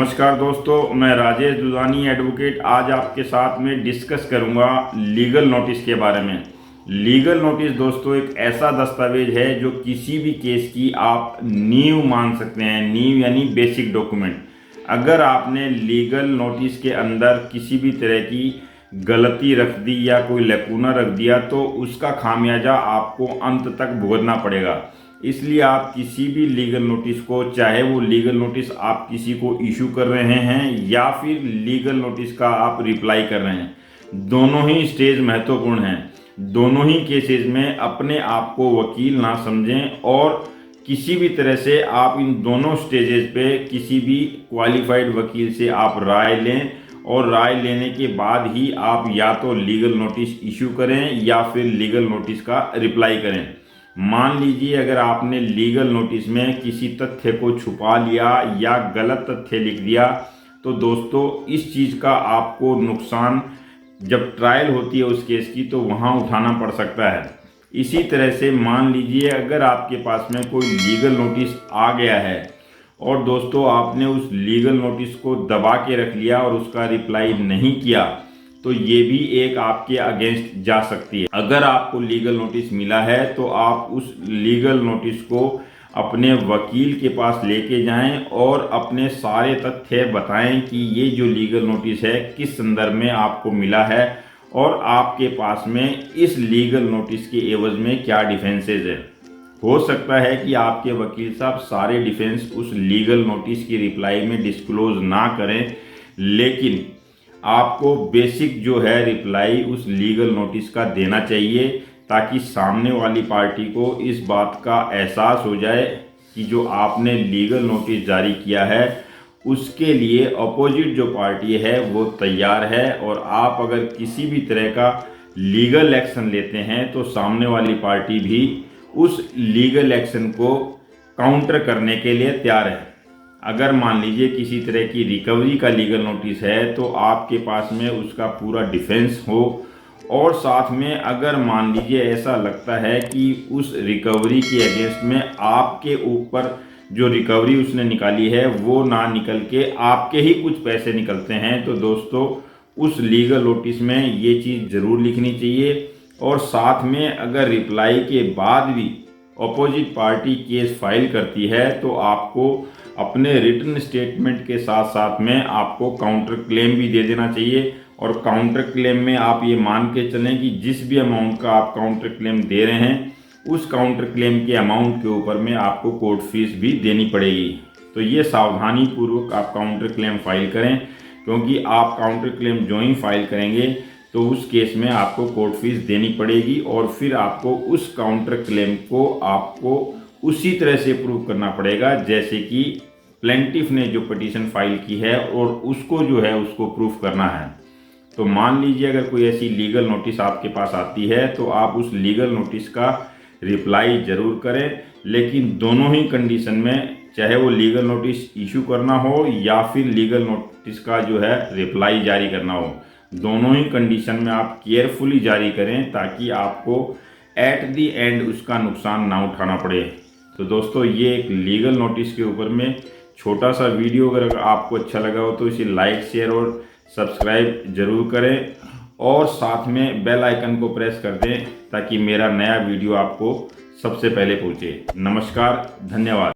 नमस्कार दोस्तों, मैं राजेश दुधानी एडवोकेट आज आपके साथ में डिस्कस करूंगा लीगल नोटिस के बारे में। लीगल नोटिस दोस्तों एक ऐसा दस्तावेज है जो किसी भी केस की आप नींव मान सकते हैं। नींव यानी बेसिक डॉक्यूमेंट। अगर आपने लीगल नोटिस के अंदर किसी भी तरह की गलती रख दी या कोई लैकुना रख दिया तो उसका खामियाजा आपको अंत तक भुगतना पड़ेगा। इसलिए आप किसी भी लीगल नोटिस को, चाहे वो लीगल नोटिस आप किसी को इशू कर रहे हैं या फिर लीगल नोटिस का आप रिप्लाई कर रहे हैं, दोनों ही स्टेज महत्वपूर्ण हैं। दोनों ही केसेस में अपने आप को वकील ना समझें और किसी भी तरह से आप इन दोनों स्टेजेस पे किसी भी क्वालिफाइड वकील से आप राय लें और राय लेने के बाद ही आप या तो लीगल नोटिस इशू करें या फिर लीगल नोटिस का रिप्लाई करें। मान लीजिए अगर आपने लीगल नोटिस में किसी तथ्य को छुपा लिया या गलत तथ्य लिख दिया तो दोस्तों इस चीज़ का आपको नुकसान जब ट्रायल होती है उस केस की तो वहाँ उठाना पड़ सकता है। इसी तरह से मान लीजिए अगर आपके पास में कोई लीगल नोटिस आ गया है और दोस्तों आपने उस लीगल नोटिस को दबा के रख लिया और उसका रिप्लाई नहीं किया तो ये भी एक आपके अगेंस्ट जा सकती है। अगर आपको लीगल नोटिस मिला है तो आप उस लीगल नोटिस को अपने वकील के पास लेके जाएं और अपने सारे तथ्य बताएं कि ये जो लीगल नोटिस है किस संदर्भ में आपको मिला है और आपके पास में इस लीगल नोटिस के एवज में क्या डिफेंसेस है। हो सकता है कि आपके वकील साहब सारे डिफेंस उस लीगल नोटिस की रिप्लाई में डिस्क्लोज ना करें, लेकिन आपको बेसिक जो है रिप्लाई उस लीगल नोटिस का देना चाहिए ताकि सामने वाली पार्टी को इस बात का एहसास हो जाए कि जो आपने लीगल नोटिस जारी किया है उसके लिए अपोजिट जो पार्टी है वो तैयार है। और आप अगर किसी भी तरह का लीगल एक्शन लेते हैं तो सामने वाली पार्टी भी उस लीगल एक्शन को काउंटर करने के लिए तैयार है। अगर मान लीजिए किसी तरह की रिकवरी का लीगल नोटिस है तो आपके पास में उसका पूरा डिफेंस हो और साथ में अगर मान लीजिए ऐसा लगता है कि उस रिकवरी के अगेंस्ट में आपके ऊपर जो रिकवरी उसने निकाली है वो ना निकल के आपके ही कुछ पैसे निकलते हैं तो दोस्तों उस लीगल नोटिस में ये चीज़ ज़रूर लिखनी चाहिए। और साथ में अगर रिप्लाई के बाद भी अपोजिट पार्टी केस फाइल करती है तो आपको अपने रिटन स्टेटमेंट के साथ साथ में आपको काउंटर क्लेम भी दे देना चाहिए। और काउंटर क्लेम में आप ये मान के चलें कि जिस भी अमाउंट का आप काउंटर क्लेम दे रहे हैं उस काउंटर क्लेम के अमाउंट के ऊपर में आपको कोर्ट फीस भी देनी पड़ेगी। तो ये सावधानी पूर्वक आप काउंटर क्लेम फाइल करें, क्योंकि आप काउंटर क्लेम जो ही फाइल करेंगे तो उस केस में आपको कोर्ट फीस देनी पड़ेगी और फिर आपको उस काउंटर क्लेम को आपको उसी तरह से प्रूव करना पड़ेगा जैसे कि प्लेंटिफ ने जो पिटीशन फाइल की है और उसको जो है उसको प्रूफ करना है। तो मान लीजिए अगर कोई ऐसी लीगल नोटिस आपके पास आती है तो आप उस लीगल नोटिस का रिप्लाई ज़रूर करें, लेकिन दोनों ही कंडीशन में, चाहे वो लीगल नोटिस इशू करना हो या फिर लीगल नोटिस का जो है रिप्लाई जारी करना हो, दोनों ही कंडीशन में आप केयरफुली जारी करें ताकि आपको एट दी एंड उसका नुकसान ना उठाना पड़े। तो दोस्तों ये एक लीगल नोटिस के ऊपर में छोटा सा वीडियो, अगर आपको अच्छा लगा हो तो इसे लाइक, शेयर और सब्सक्राइब जरूर करें और साथ में बेल आइकन को प्रेस कर दें ताकि मेरा नया वीडियो आपको सबसे पहले पहुंचे। नमस्कार, धन्यवाद।